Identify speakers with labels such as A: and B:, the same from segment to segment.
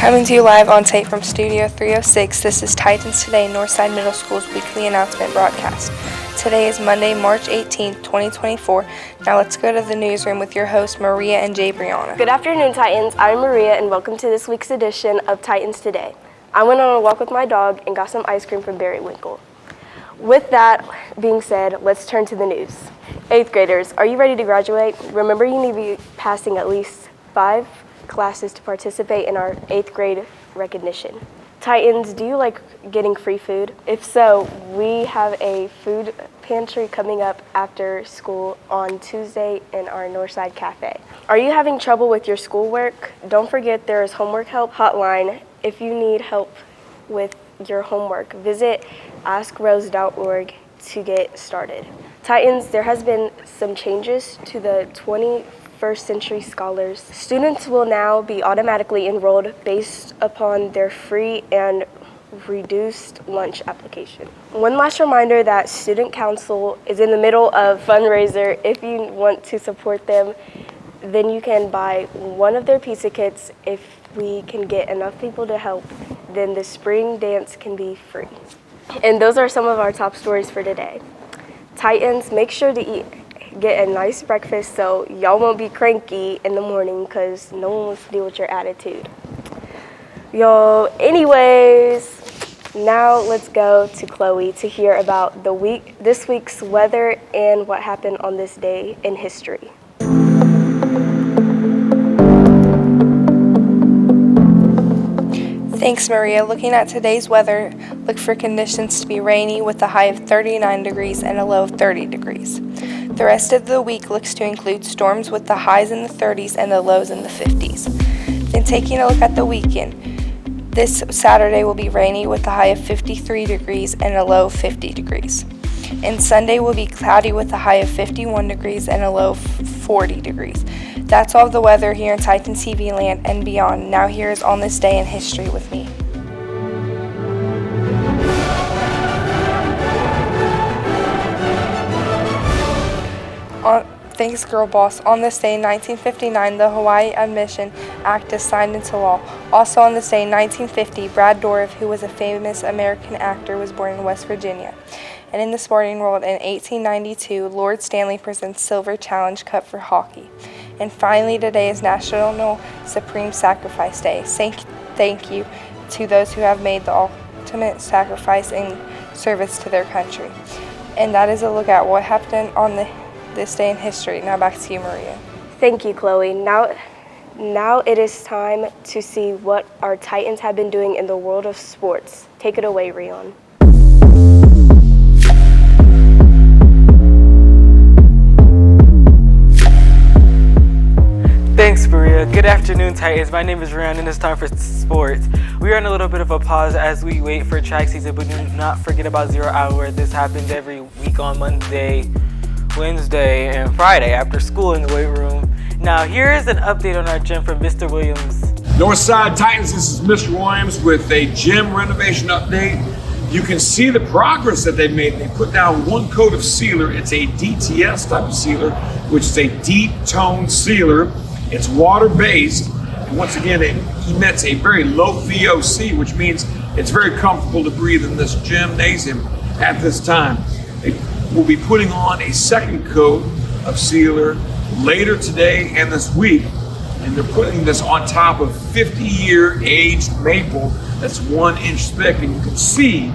A: Coming to you live on tape from Studio 306, this is Titans Today, Northside Middle School's weekly announcement broadcast. Today is Monday, March 18th, 2024. Now let's go to the newsroom with your hosts, Maria and Jay Brianna.
B: Good afternoon, Titans. I'm Maria, and welcome to this week's edition of Titans Today. I went on a walk with my dog and got some ice cream from Barry Winkle. With that being said, let's turn to the news. 8th graders, are you ready to graduate? Remember, you need to be passing at least 5 classes to participate in our 8th grade recognition. Titans, do you like getting free food? If so, we have a food pantry coming up after school on Tuesday in our Northside Cafe. Are you having trouble with your schoolwork? Don't forget there is homework help hotline. If you need help with your homework, visit askrose.org to get started. Titans, there has been some changes to the 21st Century Scholars. Students will now be automatically enrolled based upon their free and reduced lunch application. One last reminder that Student Council is in the middle of Fundraiser. If you want to support them, then you can buy one of their pizza kits. If we can get enough people to help, then the spring dance can be free. And those are some of our top stories for today. Titans, make sure to get a nice breakfast so y'all won't be cranky in the morning because no one wants to deal with your attitude. Anyways, now let's go to Chloe to hear about this week's weather and what happened on this day in history.
A: Thanks, Maria. Looking at today's weather, look for conditions to be rainy with a high of 39 degrees and a low of 30 degrees. The rest of the week looks to include storms with the highs in the 30s and the lows in the 50s. Then taking a look at the weekend, this Saturday will be rainy with a high of 53 degrees and a low of 50 degrees. And Sunday will be cloudy with a high of 51 degrees and a low of 40 degrees. That's all the weather here in Titan TV land and beyond. Now here is On This Day in History with me. Thanks, Girl Boss. On this day in 1959, the Hawaii Admission Act is signed into law. Also on this day in 1950, Brad Dourif, who was a famous American actor, was born in West Virginia. And in the sporting world, in 1892, Lord Stanley presents Silver Challenge Cup for hockey. And finally, today is National Supreme Sacrifice Day. Thank you to those who have made the ultimate sacrifice in service to their country. And that is a look at what happened on this day in history. Now back to you, Maria.
B: Thank you, Chloe. Now it is time to see what our Titans have been doing in the world of sports. Take it away, Rion.
C: Thanks, Maria. Good afternoon, Titans. My name is Ryan, and it's time for sports. We are in a little bit of a pause as we wait for track season, but do not forget about 0 Hour. This happens every week on Monday, Wednesday, and Friday after school in the weight room. Now, here is an update on our gym from Mr. Williams.
D: Northside Titans, this is Mr. Williams with a gym renovation update. You can see the progress that they made. They put down one coat of sealer. It's a DTS type of sealer, which is a deep tone sealer. It's water-based, and once again, it emits a very low VOC, which means it's very comfortable to breathe in this gymnasium at this time. They will be putting on a second coat of sealer later today and this week, and they're putting this on top of 50-year aged maple that's 1 inch thick, and you can see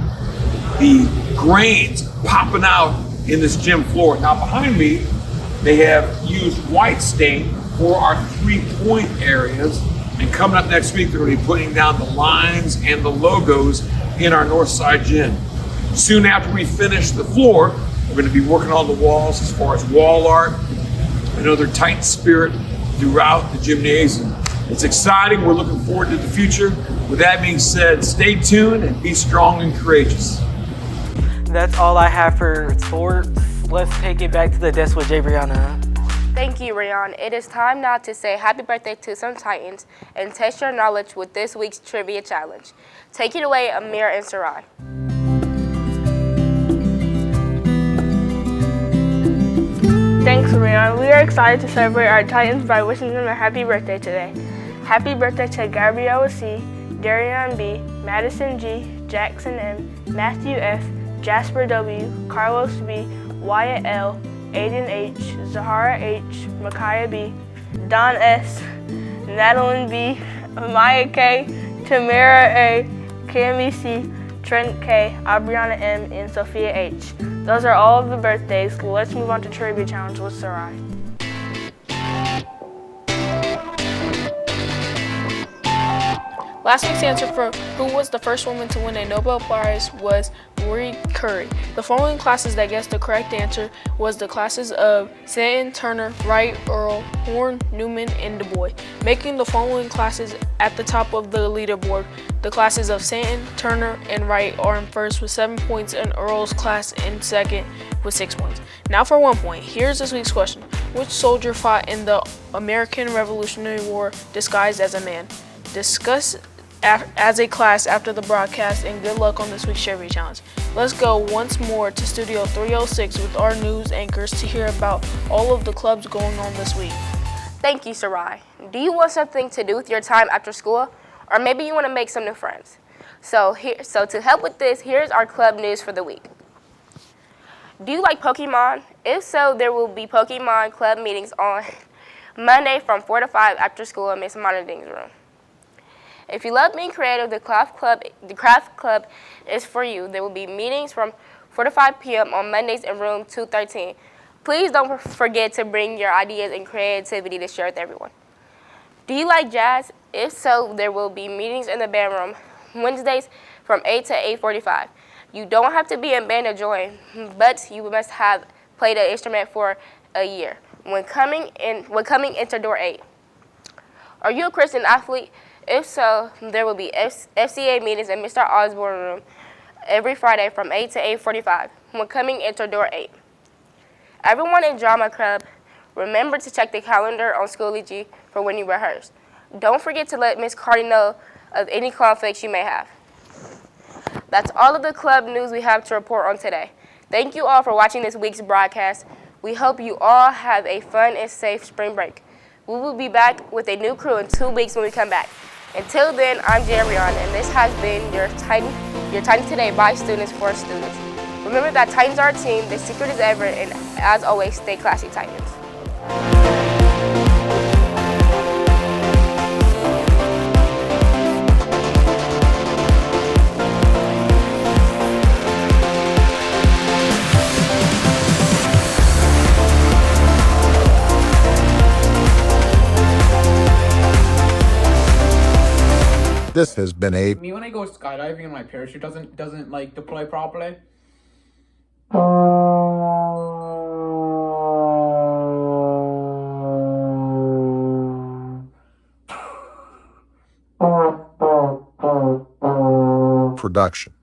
D: the grains popping out in this gym floor. Now behind me, they have used white stain for our 3-point areas, and coming up next week, they're going to be putting down the lines and the logos in our Northside gym. Soon after we finish the floor, we're going to be working on the walls as far as wall art and other Titan spirit throughout the gymnasium. It's exciting. We're looking forward to the future. With that being said, stay tuned and be strong and courageous.
C: That's all I have for sports. Let's take it back to the desk with Jay Brianna.
A: Thank you, Rion. It is time now to say happy birthday to some Titans and test your knowledge with this week's trivia challenge. Take it away, Amir and Sarai.
E: Thanks, Rion. We are excited to celebrate our Titans by wishing them a happy birthday today. Happy birthday to Gabriella C., Darian B, Madison G, Jackson M, Matthew F, Jasper W, Carlos B, Wyatt L, Aiden H, Zahara H, Micaiah B, Don S, Madeline B, Maya K, Tamara A, Cami C, Trent K, Aubriana M, and Sophia H. Those are all of the birthdays. Let's move on to Trivia Challenge with Sarai.
F: Last week's answer for who was the first woman to win a Nobel Prize was Marie Curie. The following classes that guessed the correct answer was the classes of Stanton, Turner, Wright, Earl, Horn, Newman, and Du Bois. Making the following classes at the top of the leaderboard, the classes of Stanton, Turner, and Wright are in first with 7 points, and Earl's class in second with 6 points. Now for 1 point, here's this week's question. Which soldier fought in the American Revolutionary War disguised as a man? Discuss as a class after the broadcast, and good luck on this week's Trivia Challenge. Let's go once more to Studio 306 with our news anchors to hear about all of the clubs going on this week.
B: Thank you, Sarai. Do you want something to do with your time after school? Or maybe you want to make some new friends? So to help with this, here's our club news for the week. Do you like Pokemon? If so, there will be Pokemon club meetings on Monday from 4 to 5 after school in Miss Monading's room. If you love being creative, the craft club is for you. There will be meetings from 4 to 5 p.m. on Mondays in room 213. Please don't forget to bring your ideas and creativity to share with everyone. Do you like jazz? If so, there will be meetings in the band room Wednesdays from 8 to 8:45. You don't have to be in band to join, but you must have played an instrument for a year when coming into door 8. Are you a Christian athlete? If so, there will be FCA meetings in Mr. Osborne's room every Friday from 8 to 8:45 when coming into door 8. Everyone in Drama Club, remember to check the calendar on Schoology for when you rehearse. Don't forget to let Miss Cardi know of any conflicts you may have. That's all of the club news we have to report on today. Thank you all for watching this week's broadcast. We hope you all have a fun and safe spring break. We will be back with a new crew in 2 weeks when we come back. Until then, I'm Jarion, and this has been your Titans Today by students for students. Remember that Titans are a team, the secret is ever, and as always, stay classy, Titans.
G: This has been a
H: Me when I go skydiving and my parachute doesn't like deploy properly.
G: production.